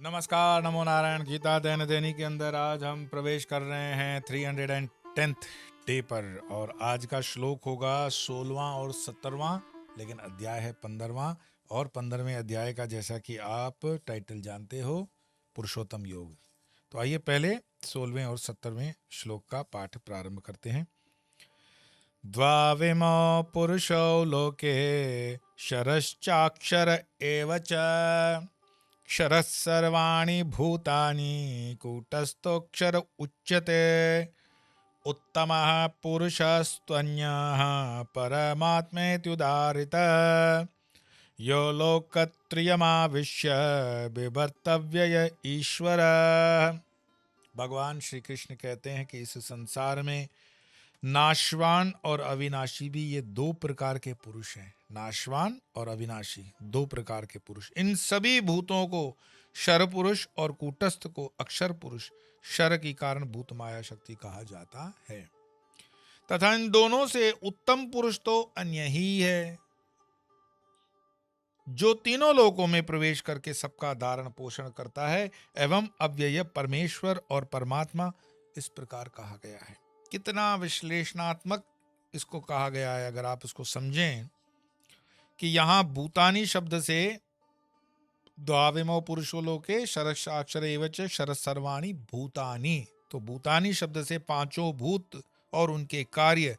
नमस्कार, नमो नारायण। गीता दैनिक दैनिक के अंदर आज हम प्रवेश कर रहे हैं 310th डे पर। और आज का श्लोक होगा 16वां और 17वां, लेकिन अध्याय है 15वां। और 15वें अध्याय का, जैसा कि आप टाइटल जानते हो, पुरुषोत्तम योग। तो आइए पहले 16वें और 17वें श्लोक का पाठ प्रारंभ करते हैं। द्वाविमो पुरुषौ लोके शरश्चाक्षर एव च क्षरः सर्वाणि भूतानि कूटस्थोऽक्षर उच्यते। उत्तमः पुरुषस्त्वन्यः परमात्मेत्युदाहृतः यो लोकत्रयमाविश्य बिभर्तव्यय ईश्वरः। भगवान श्री कृष्ण कहते हैं कि इस संसार में नाशवान और अविनाशी भी ये दो प्रकार के पुरुष हैं। नाशवान और अविनाशी दो प्रकार के पुरुष। इन सभी भूतों को शर पुरुष और कूटस्थ को अक्षर पुरुष, शर की कारण भूत माया शक्ति कहा जाता है। तथा इन दोनों से उत्तम पुरुष तो अन्य ही है, जो तीनों लोकों में प्रवेश करके सबका धारण पोषण करता है, एवं अव्यय परमेश्वर और परमात्मा इस प्रकार कहा गया है। कितना विश्लेषणात्मक इसको कहा गया है। अगर आप इसको समझें कि यहां भूतानी शब्द से द्वाविमो पुरुषो लोके शरक्षाक्षर एवच शरद सर्वाणी भूतानी, तो भूतानी शब्द से पांचों भूत और उनके कार्य,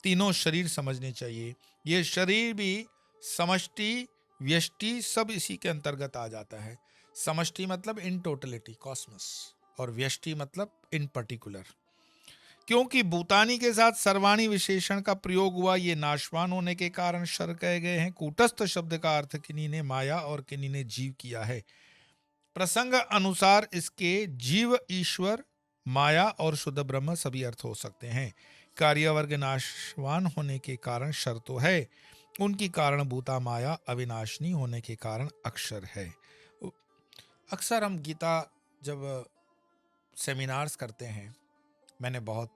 तीनों शरीर समझने चाहिए। ये शरीर भी समष्टि व्यष्टि सब इसी के अंतर्गत आ जाता है। समष्टि मतलब इन टोटलिटी कॉस्मस, और व्यष्टि मतलब इन पर्टिकुलर। क्योंकि भूतानी के साथ सर्वाणी विशेषण का प्रयोग हुआ, ये नाशवान होने के कारण शर कहे गए हैं। कूटस्थ शब्द का अर्थ किन्हीं ने माया और किन्हीं ने जीव किया है। प्रसंग अनुसार इसके जीव, ईश्वर, माया और शुद्ध ब्रह्म सभी अर्थ हो सकते हैं। कार्यवर्ग नाशवान होने के कारण शर तो है, उनकी कारणभूता माया अविनाशनी होने के कारण अक्षर है। अक्सर हम गीता जब सेमिनार्स करते हैं, मैंने बहुत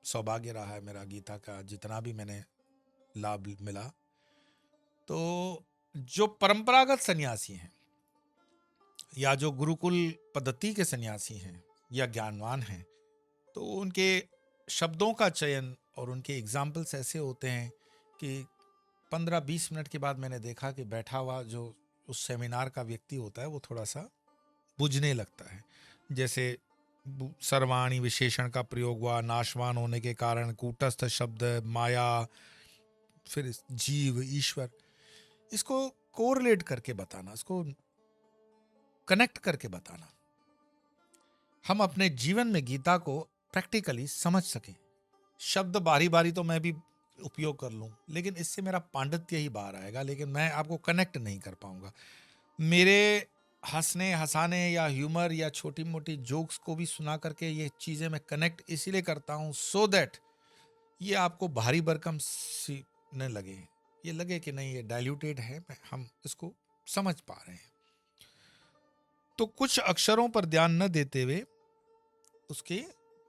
सौभाग्य रहा है मेरा, गीता का जितना भी मैंने लाभ मिला, तो जो परंपरागत सन्यासी हैं या जो गुरुकुल पद्धति के सन्यासी हैं या ज्ञानवान हैं, तो उनके शब्दों का चयन और उनके एग्जाम्पल्स ऐसे होते हैं कि 15-20 मिनट के बाद मैंने देखा कि बैठा हुआ जो उस सेमिनार का व्यक्ति होता है वो थोड़ा सा बुझने लगता है। जैसे सर्वाणी विशेषण का प्रयोग हुआ, नाशवान होने के कारण, कूटस्थ शब्द, माया, फिर जीव, ईश्वर, इसको कोरिलेट करके बताना, इसको कनेक्ट करके बताना, हम अपने जीवन में गीता को प्रैक्टिकली समझ सकें। शब्द बारी बारी तो मैं भी उपयोग कर लूं, लेकिन इससे मेरा पांडित्य ही बाहर आएगा, लेकिन मैं आपको कनेक्ट नहीं कर पाऊंगा। मेरे हंसने हंसाने या ह्यूमर या छोटी मोटी जोक्स को भी सुना करके ये चीज़ें मैं कनेक्ट इसीलिए करता हूँ, सो दैट ये आपको भारी भरकम सी न लगे, ये लगे कि नहीं ये डाइल्यूटेड है, हम इसको समझ पा रहे हैं। तो कुछ अक्षरों पर ध्यान न देते हुए उसकी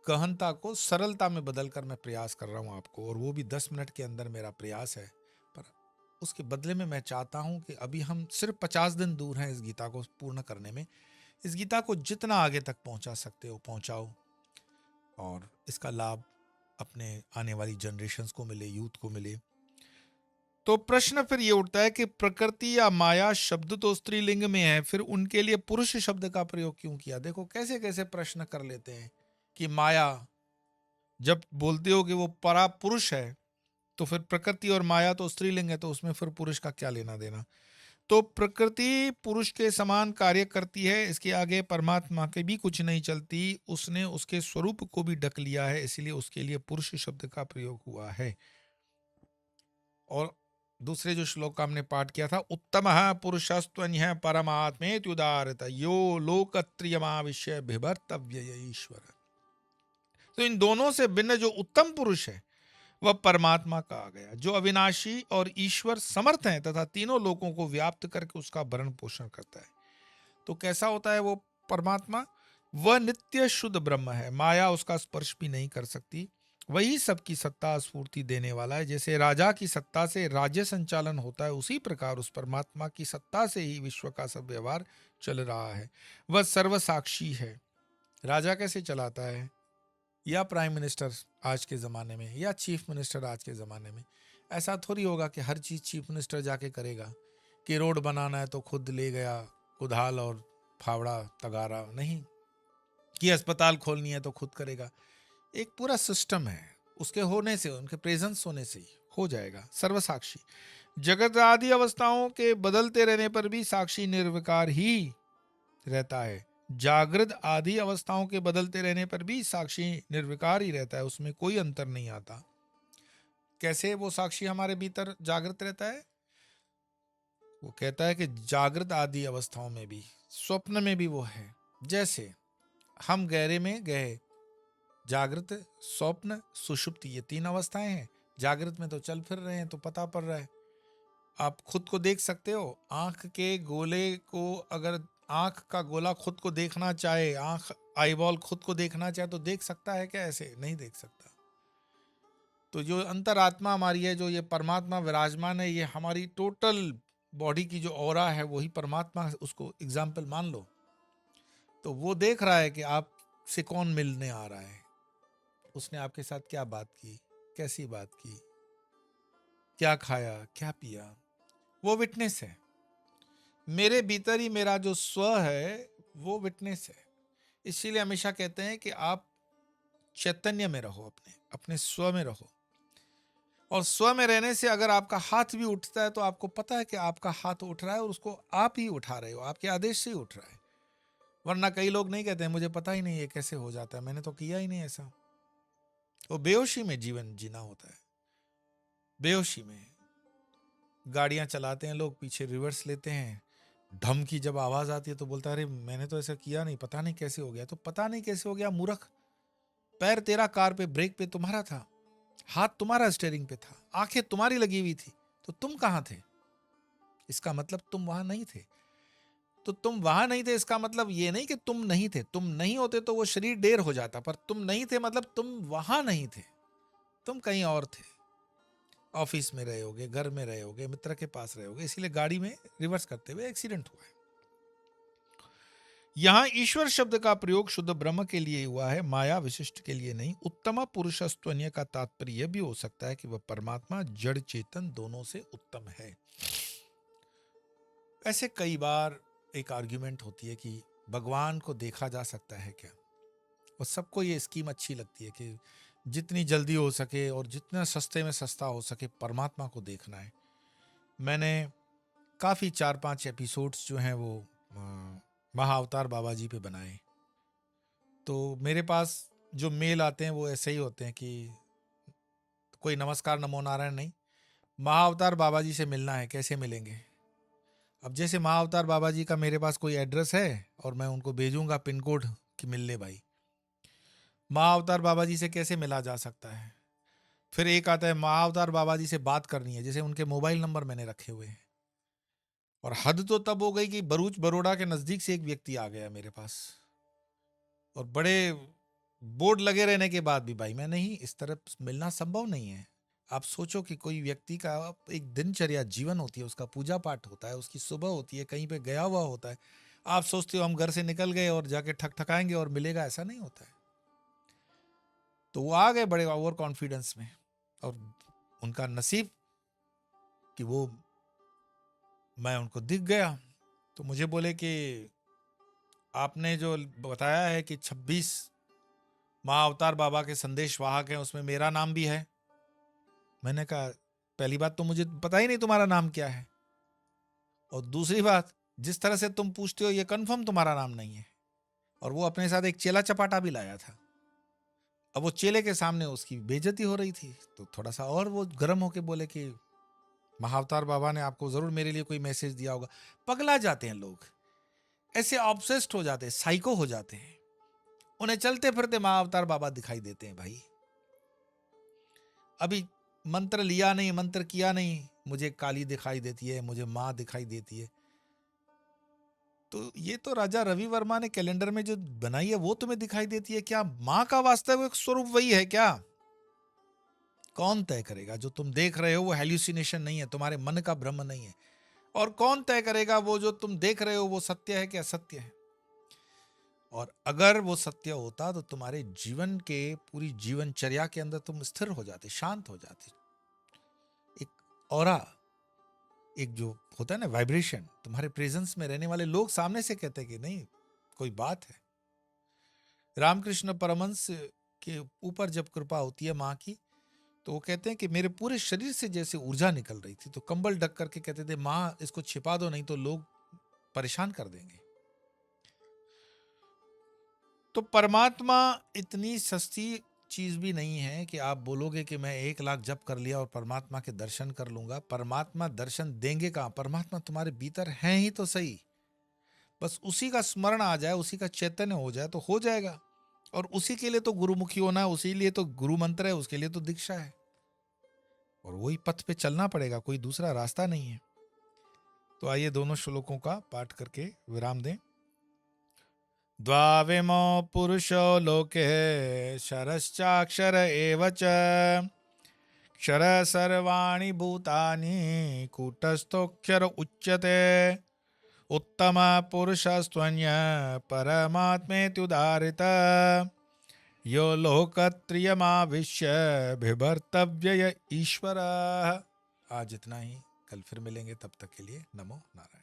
गहनता को सरलता में बदलकर मैं प्रयास कर रहा हूं आपको, और वो भी 10 मिनट के अंदर मेरा प्रयास है। पर उसके बदले में मैं चाहता हूं कि अभी हम सिर्फ 50 दिन दूर हैं इस गीता को पूर्ण करने में। इस गीता को जितना आगे तक पहुंचा सकते हो पहुंचाओ, और इसका लाभ अपने आने वाली जनरेशन्स को मिले, यूथ को मिले। तो प्रश्न फिर ये उठता है कि प्रकृति या माया शब्द तो स्त्रीलिंग में है, फिर उनके लिए पुरुष शब्द का प्रयोग क्यों किया? देखो कैसे कैसे प्रश्न कर लेते हैं कि माया, जब बोलते हो कि वो परा पुरुष है, तो फिर प्रकृति और माया तो स्त्रीलिंग है, तो उसमें फिर पुरुष का क्या लेना देना? तो प्रकृति पुरुष के समान कार्य करती है, इसके आगे परमात्मा के भी कुछ नहीं चलती। उसने उसके स्वरूप को भी ढक लिया है, इसलिए उसके लिए पुरुष शब्द का प्रयोग हुआ है। और दूसरे जो श्लोक का हमने पाठ किया था, उत्तमः पुरुषस्त्वन्यः परमात्मेत्युदाहृतः यो लोकत्रयमाविश्य बिभर्तव्यय ईश्वर। तो इन दोनों से भिन्न जो उत्तम पुरुष है वह परमात्मा कहा गया, जो अविनाशी और ईश्वर समर्थ है तथा तीनों लोकों को व्याप्त करके उसका भरण पोषण करता है। तो कैसा होता है वो परमात्मा? वह नित्य शुद्ध ब्रह्म है, माया उसका स्पर्श भी नहीं कर सकती। वही सबकी सत्ता स्फूर्ति देने वाला है। जैसे राजा की सत्ता से राज्य संचालन होता है, उसी प्रकार उस परमात्मा की सत्ता से ही विश्व का सब व्यवहार चल रहा है। वह सर्वसाक्षी है। राजा कैसे चलाता है, या प्राइम मिनिस्टर आज के ज़माने में, या चीफ मिनिस्टर आज के ज़माने में, ऐसा थोड़ी होगा कि हर चीज़ चीफ मिनिस्टर जाके करेगा। कि रोड बनाना है तो खुद ले गया कुदाल और फावड़ा तगारा, नहीं। कि अस्पताल खोलनी है तो खुद करेगा। एक पूरा सिस्टम है, उसके होने से, उनके प्रेजेंस होने से ही हो जाएगा। सर्वसाक्षी, जगत आदि अवस्थाओं के बदलते रहने पर भी साक्षी निर्विकार ही रहता है। जागृत आदि अवस्थाओं के बदलते रहने पर भी साक्षी निर्विकार ही रहता है, उसमें कोई अंतर नहीं आता। कैसे वो साक्षी हमारे भीतर जागृत रहता है? वो कहता है कि जागृत आदि अवस्थाओं में भी, स्वप्न में भी वो है। जैसे हम गहरे में गए, जागृत, स्वप्न, सुषुप्ति, ये 3 अवस्थाएं हैं। जागृत में तो चल फिर रहे हैं तो पता पड़ रहा है, आप खुद को देख सकते हो। आंख के गोले को, अगर आंख का गोला खुद को देखना चाहे, आंख आईबॉल खुद को देखना चाहे तो देख सकता है क्या? ऐसे नहीं देख सकता। तो जो अंतरात्मा हमारी है, जो ये परमात्मा विराजमान है, ये हमारी टोटल बॉडी की जो ऑरा है वही परमात्मा है, उसको एग्जाम्पल मान लो। तो वो देख रहा है कि आपसे कौन मिलने आ रहा है, उसने आपके साथ क्या बात की, कैसी बात की, क्या खाया, क्या पिया, वो विटनेस है। मेरे भीतर ही मेरा जो स्व है वो विटनेस है। इसीलिए हमेशा कहते हैं कि आप चैतन्य में रहो, अपने अपने स्व में रहो। और स्व में रहने से अगर आपका हाथ भी उठता है तो आपको पता है कि आपका हाथ उठ रहा है और उसको आप ही उठा रहे हो, आपके आदेश से ही उठ रहा है। वरना कई लोग नहीं कहते हैं मुझे पता ही नहीं ये कैसे हो जाता है, मैंने तो किया ही नहीं ऐसा। वो बेहोशी में जीवन जीना होता है। बेहोशी में गाड़ियां चलाते हैं लोग, पीछे रिवर्स लेते हैं, धम की जब आवाज आती है तो बोलता है अरे मैंने तो ऐसा किया नहीं, पता नहीं कैसे हो गया। तो पता नहीं कैसे हो गया मूर्ख, पैर तेरा कार पे, ब्रेक पे तुम्हारा था, हाथ तुम्हारा स्टीयरिंग पे था, आंखें तुम्हारी लगी हुई थी, तो तुम कहां थे? इसका मतलब तुम वहां नहीं थे। तो तुम वहां नहीं थे, इसका मतलब ये नहीं कि तुम नहीं थे। तुम नहीं होते तो वो शरीर ढेर हो जाता, पर तुम नहीं थे मतलब तुम वहां नहीं थे, तुम कहीं और थे। ऑफिस में रहे होगे, घर में रहे होगे, मित्र के पास रहे होगे, इसीलिए गाड़ी में रिवर्स करते हुए एक्सीडेंट हुआ है। यहां ईश्वर शब्द का प्रयोग शुद्ध ब्रह्म के लिए हुआ है, माया विशिष्ट के लिए नहीं। उत्तम पुरुषस्त्वन्य का तात्पर्य यह भी हो सकता है कि वह परमात्मा जड़ चेतन दोनों से उत्तम है। ऐसे कई बार एक आर्ग्यूमेंट होती है कि भगवान को देखा जा सकता है क्या? और सबको ये स्कीम अच्छी लगती है कि जितनी जल्दी हो सके और जितना सस्ते में सस्ता हो सके परमात्मा को देखना है। मैंने काफ़ी 4-5 एपिसोड्स जो हैं वो महाअवतार बाबा जी पे बनाए। तो मेरे पास जो मेल आते हैं वो ऐसे ही होते हैं कि कोई नमस्कार नमो नारायण नहीं, महाअवतार बाबा जी से मिलना है, कैसे मिलेंगे? अब जैसे महाअवतार बाबा जी का मेरे पास कोई एड्रेस है और मैं उनको भेजूंगा पिन कोड कि मिल ले भाई, महाअवतार बाबा जी से कैसे मिला जा सकता है? फिर एक आता है महाअवतार बाबा जी से बात करनी है, जैसे उनके मोबाइल नंबर मैंने रखे हुए हैं। और हद तो तब हो गई कि भरूच बरोड़ा के नज़दीक से एक व्यक्ति आ गया मेरे पास, और बड़े बोर्ड लगे रहने के बाद भी भाई मैं नहीं, इस तरह मिलना संभव नहीं है। आप सोचो कि कोई व्यक्ति का एक दिनचर्या जीवन होती है, उसका पूजा पाठ होता है, उसकी सुबह होती है, कहीं पे गया हुआ होता है। आप सोचते हो हम घर से निकल गए और जाके ठकठकाएंगे और मिलेगा, ऐसा नहीं होता है। तो वो आ गए बड़े ओवर कॉन्फिडेंस में, और उनका नसीब कि वो, मैं उनको दिख गया। तो मुझे बोले कि आपने जो बताया है कि 26 महाअवतार बाबा के संदेश वाहक हैं, उसमें मेरा नाम भी है। मैंने कहा पहली बात तो मुझे पता ही नहीं तुम्हारा नाम क्या है, और दूसरी बात जिस तरह से तुम पूछते हो ये कंफर्म तुम्हारा नाम नहीं है। और वो अपने साथ एक चेला चपाटा भी लाया था। अब वो चेले के सामने उसकी बेइज्जती हो रही थी, तो थोड़ा सा और वो गर्म होके बोले कि महाअवतार बाबा ने आपको जरूर मेरे लिए कोई मैसेज दिया होगा। पगला जाते हैं लोग, ऐसे ऑब्सेस्ड हो जाते हैं, साइको हो जाते हैं, उन्हें चलते फिरते महाअवतार बाबा दिखाई देते हैं। भाई अभी मंत्र लिया नहीं, मंत्र किया नहीं, मुझे काली दिखाई देती है, मुझे माँ दिखाई देती है। तो ये तो राजा रवि वर्मा ने कैलेंडर में जो बनाई है वो तुम्हें दिखाई देती है क्या? माँ का वास्तविक स्वरूप वही है क्या? कौन तय करेगा? जो तुम देख रहे हो वो हेल्यूसिनेशन नहीं है, तुम्हारे मन का भ्रम नहीं है। और कौन तय करेगा वो जो तुम देख रहे हो वो सत्य है कि असत्य है? और अगर वो सत्य होता तो तुम्हारे जीवन के पूरी जीवनचर्या के अंदर तुम स्थिर हो जाते, शांत हो जाते। एक ऑरा, एक जो होता है ना वाइब्रेशन, तुम्हारे प्रेजेंस में रहने वाले लोग सामने से कहते हैं कि नहीं कोई बात है। रामकृष्ण परमहंस के ऊपर जब कृपा होती है माँ की, तो वो कहते हैं कि मेरे पूरे शरीर से जैसे ऊर्जा निकल रही थी, तो कंबल ढक करके कहते थे माँ इसको छिपा दो नहीं तो लोग परेशान कर देंगे। तो परमात्मा इतनी सस्ती चीज भी नहीं है कि आप बोलोगे कि मैं 1 लाख जप कर लिया और परमात्मा के दर्शन कर लूंगा। परमात्मा दर्शन देंगे कहाँ? परमात्मा तुम्हारे भीतर हैं ही तो सही, बस उसी का स्मरण आ जाए, उसी का चैतन्य हो जाए तो हो जाएगा। और उसी के लिए तो गुरुमुखी होना है, उसी लिए तो गुरु मंत्र है, उसके लिए तो दीक्षा है, और वही पथ पे चलना पड़ेगा, कोई दूसरा रास्ता नहीं है। तो आइए दोनों श्लोकों का पाठ करके विराम दें। द्वाविमो पुरुषो लोके क्षरश्चाक्षर एव च, क्षर सर्वाणि भूतानि कूटस्थोऽक्षर उच्यते, उत्तम पुरुषस्त्वन्य परमात्मेत्युदाहृत, यो लोकत्रयमाविश्य बिभर्तव्य ईश्वरः। आज इतना ही, कल फिर मिलेंगे, तब तक के लिए नमो नारायण।